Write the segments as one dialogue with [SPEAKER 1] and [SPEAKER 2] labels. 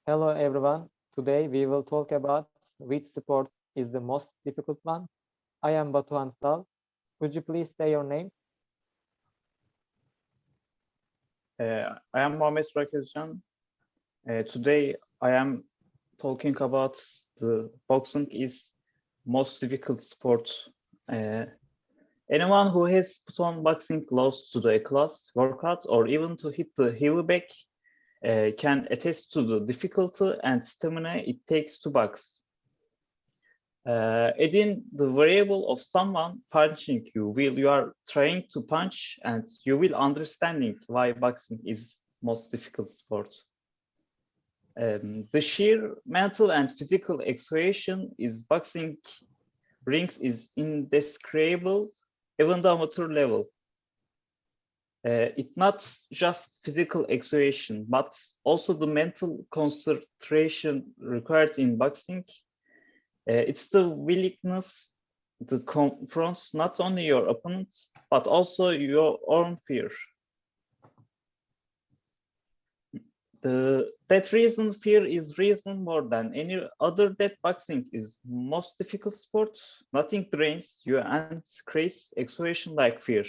[SPEAKER 1] Hello everyone. Today we will talk about which sport is the most difficult one. I am Batuhan. Could you please say your name?
[SPEAKER 2] I am Muhammed Özcan. Today I am talking about the boxing is most difficult sport. Uh, Anyone who has put on boxing gloves to do a class, workout, or even to hit the heavy bag can attest to the difficulty and stamina it takes to box. Adding the variable of someone punching you while you are trying to punch, and you will understanding why boxing is most difficult sport. The sheer mental and physical exhaustion is boxing rings is indescribable, even the amateur level. It's not just physical exhaustion, but also the mental concentration required in boxing. It's the willingness to confront not only your opponent, but also your own fear. That reason, fear is reason more than any other that boxing is most difficult sport. Nothing drains you and creates exhaustion like fear.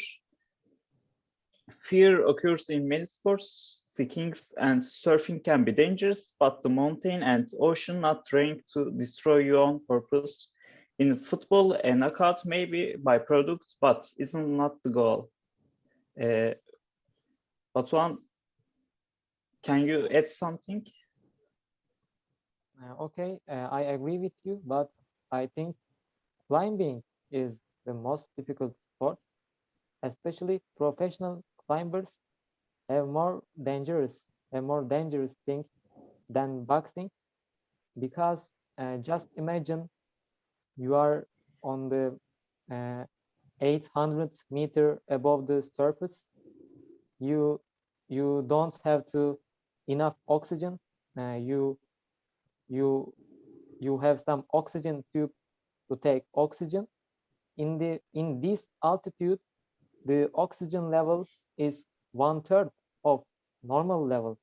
[SPEAKER 2] Fear occurs in many sports. Skiing and surfing can be dangerous, but the mountain and ocean not trying to destroy you on purpose. In football, a knockout may be byproduct, but isn't not the goal. Batuhan, can you add something?
[SPEAKER 1] Okay, I agree with you, but I think climbing is the most difficult sport, especially professional climbers have more dangerous thing than boxing because just imagine you are on the 800 meter above the surface. You you don't have to enough oxygen. You you you have some oxygen tube to take oxygen. In this altitude, the oxygen level is 1/3 of normal level.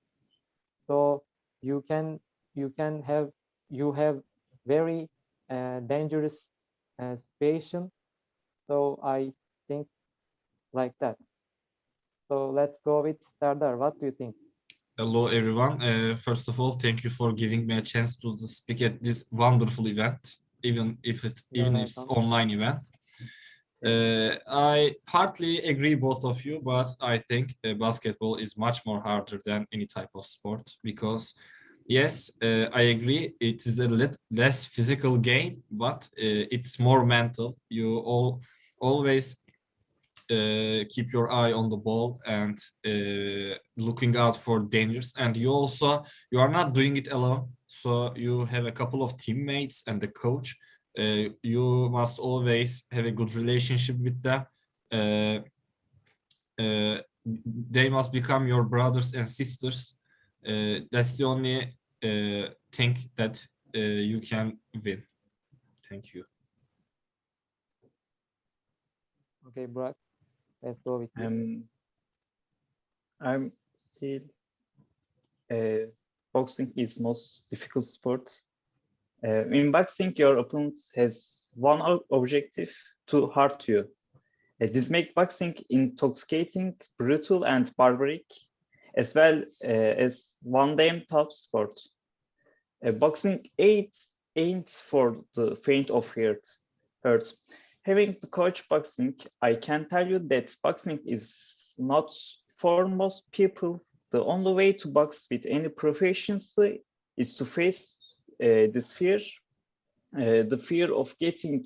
[SPEAKER 1] So you can you can have you have very dangerous situation. So I think like that. So let's go with Serdar. What do you think?
[SPEAKER 3] Hello, everyone. First of all, thank you for giving me a chance to speak at this wonderful event,
[SPEAKER 1] You're
[SPEAKER 3] even if it's
[SPEAKER 1] welcome.
[SPEAKER 3] online event. I partly agree both of you, but I think basketball is much more harder than any type of sport because, yes, I agree it is a less physical game, but it's more mental. You always keep your eye on the ball and looking out for dangers, and you are not doing it alone, so you have a couple of teammates and the coach. You must always have a good relationship with them. uh, uh, they must become your brothers and sisters. That's the only thing that you can win. Thank you.
[SPEAKER 1] Okay, Burak, let's go with you.
[SPEAKER 2] I'm still boxing is most difficult sport. In boxing, your opponent has one objective to hurt you. This makes boxing intoxicating, brutal, and barbaric, as well as one damn tough sport. Boxing ain't for the faint of heart. Having the coach boxing, I can tell you that boxing is not for most people. The only way to box with any proficiency is to face this fear, the fear of getting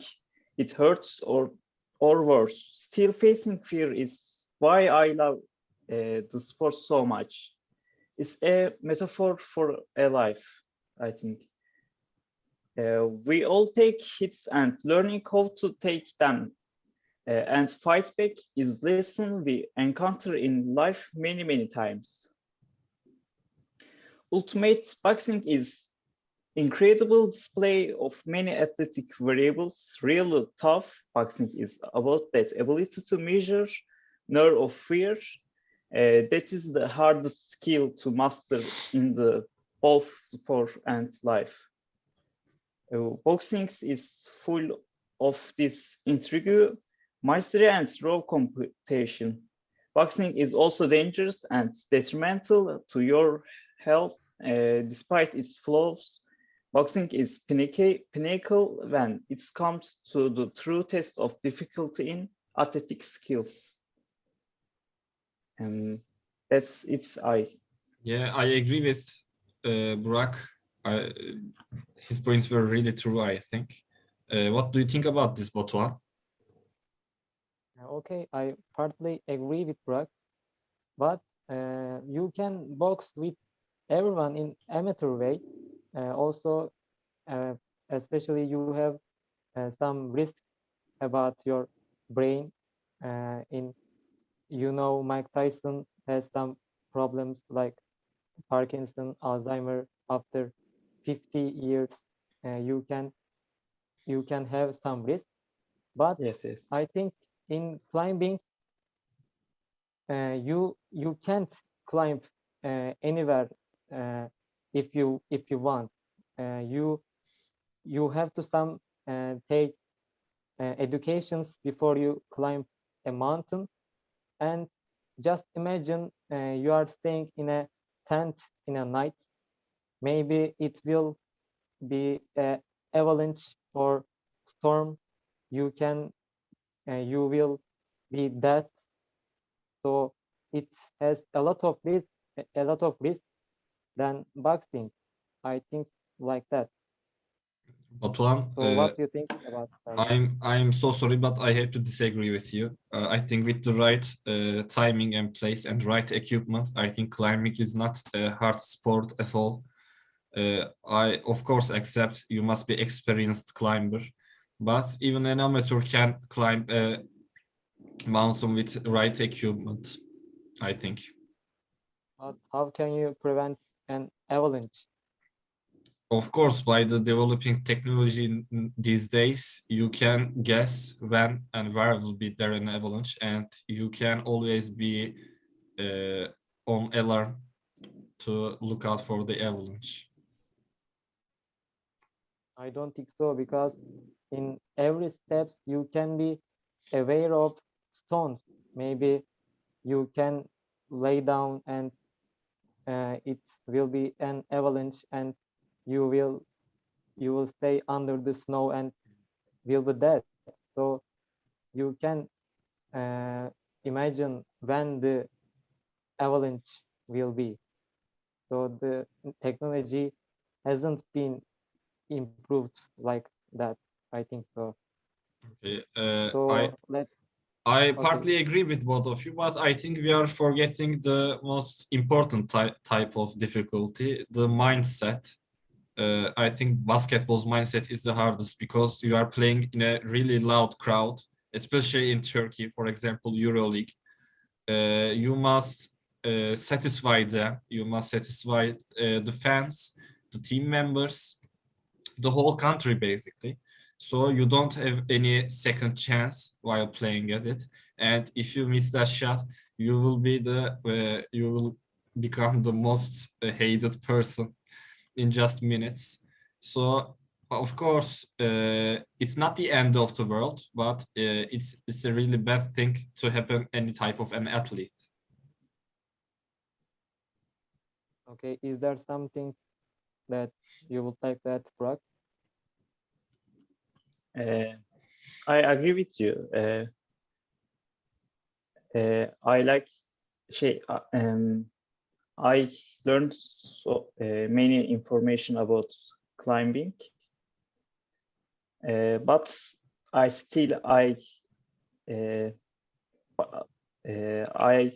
[SPEAKER 2] it hurts or worse. Still facing fear is why I love the sport so much. It's a metaphor for a life, I think. We all take hits and learning how to take them and fight back is lesson we encounter in life many times. Ultimate boxing is incredible display of many athletic variables. Really tough boxing is about that ability to measure nerve of fear. That is the hardest skill to master in the both sport and life. Boxing is full of this intrigue, mystery, and raw competition. Boxing is also dangerous and detrimental to your health, despite its flaws. Boxing is pinnacle when it comes to the true test of difficulty in athletic skills. And that's it's I.
[SPEAKER 3] Yeah, I agree with Burak. I, his points were really true, I think. What do you think about this, Batuhan?
[SPEAKER 1] Okay, I partly agree with Burak, but you can box with everyone in amateur way. Also, especially you have some risks about your brain. In Mike Tyson has some problems like Parkinson, Alzheimer. After 50 years, you can have some risk. But
[SPEAKER 2] Yes, yes.
[SPEAKER 1] I think in climbing, you can't climb anywhere if you want. You have to take educations before you climb a mountain. And just imagine you are staying in a tent in a night. Maybe it will be a avalanche or storm. You will be dead. So it has a lot of risk than boxing. I think like that.
[SPEAKER 3] Batuhan,
[SPEAKER 1] So what do you think about climbing?
[SPEAKER 3] I'm so sorry, but I have to disagree with you. I think with the right timing and place and right equipment, I think climbing is not a hard sport at all. I of course accept you must be experienced climber, but even an amateur can climb a mountain with right equipment, I think.
[SPEAKER 1] But how can you prevent an avalanche?
[SPEAKER 3] Of course, by the developing technology these days, you can guess when and where will be there an avalanche, and you can always be uh, on alarm to look out for the avalanche.
[SPEAKER 1] I don't think so, because in every steps you can be aware of stones. Maybe you can lay down and it will be an avalanche, and you will stay under the snow and will be dead. So you can uh, imagine when the avalanche will be. So the technology hasn't been improved like that. I think so.
[SPEAKER 3] Okay,
[SPEAKER 1] So let
[SPEAKER 3] I
[SPEAKER 1] okay.
[SPEAKER 3] partly agree with both of you, but I think we are forgetting the most important type of difficulty, the mindset. I think basketball's mindset is the hardest because you are playing in a really loud crowd, especially in Turkey, for example, EuroLeague. You must satisfy them. You must satisfy the fans, the team members, the whole country basically. So you don't have any second chance while playing at it. And if you miss that shot, you will become the most hated person in just minutes. So of course, it's not the end of the world, but it's a really bad thing to happen any type of an athlete.
[SPEAKER 1] Okay, is there something that you would like to add, Burak?
[SPEAKER 2] I agree with you. I like I learned many information about climbing, but I still uh, I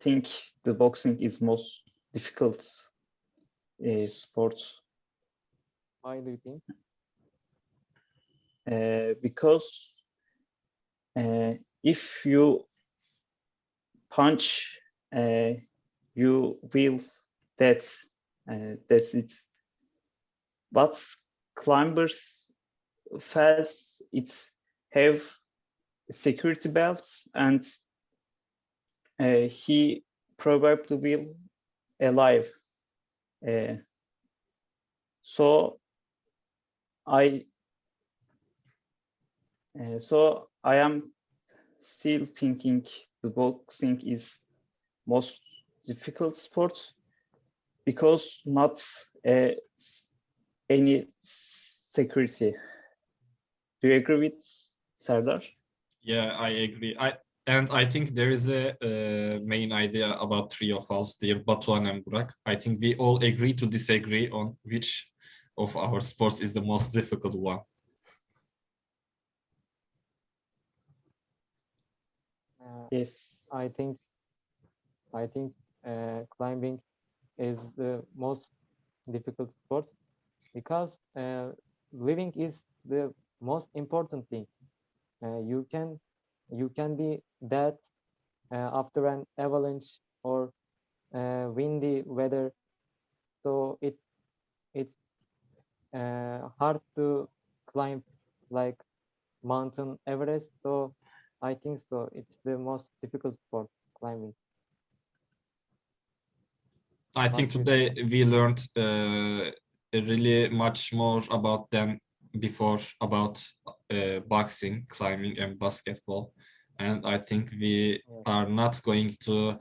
[SPEAKER 2] think the boxing is most difficult sport
[SPEAKER 1] Why do you think?
[SPEAKER 2] because if you punch, you will dead. That's it. But climbers fast, it's have security belts, and he probably will alive. So I am still thinking the boxing is most difficult sport because not any security. Do you agree with Serdar?
[SPEAKER 3] Yeah, I agree. I think there is a main idea about three of us, dear Batuhan and Burak. I think we all agree to disagree on which of our sports is the most difficult one.
[SPEAKER 2] Yes.
[SPEAKER 1] I think climbing is the most difficult sport because living is the most important thing. You can be dead after an avalanche or windy weather. So it's hard to climb like Mountain Everest. So I think so. It's the most difficult sport, climbing.
[SPEAKER 3] I think
[SPEAKER 1] What do you
[SPEAKER 3] today
[SPEAKER 1] think?
[SPEAKER 3] we learned really much more about than before about boxing, climbing, and basketball. And I think we
[SPEAKER 1] Yes.
[SPEAKER 3] are not going to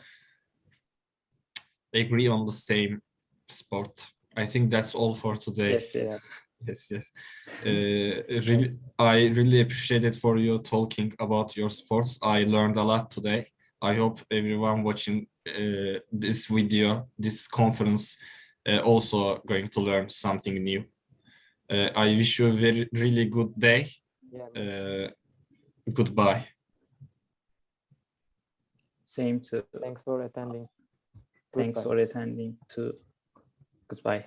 [SPEAKER 3] agree on the same sport. I think that's all for today.
[SPEAKER 2] Yes.
[SPEAKER 1] Yeah.
[SPEAKER 3] Yes, yes. I really appreciate it for you talking about your sports. I learned a lot today. I hope everyone watching this video, this conference, also going to learn something new. I wish you a very really good day.
[SPEAKER 1] Yeah.
[SPEAKER 3] Goodbye.
[SPEAKER 2] Same to.
[SPEAKER 1] Thanks for attending.
[SPEAKER 2] Thanks
[SPEAKER 1] Goodbye.
[SPEAKER 2] for attending to. Goodbye.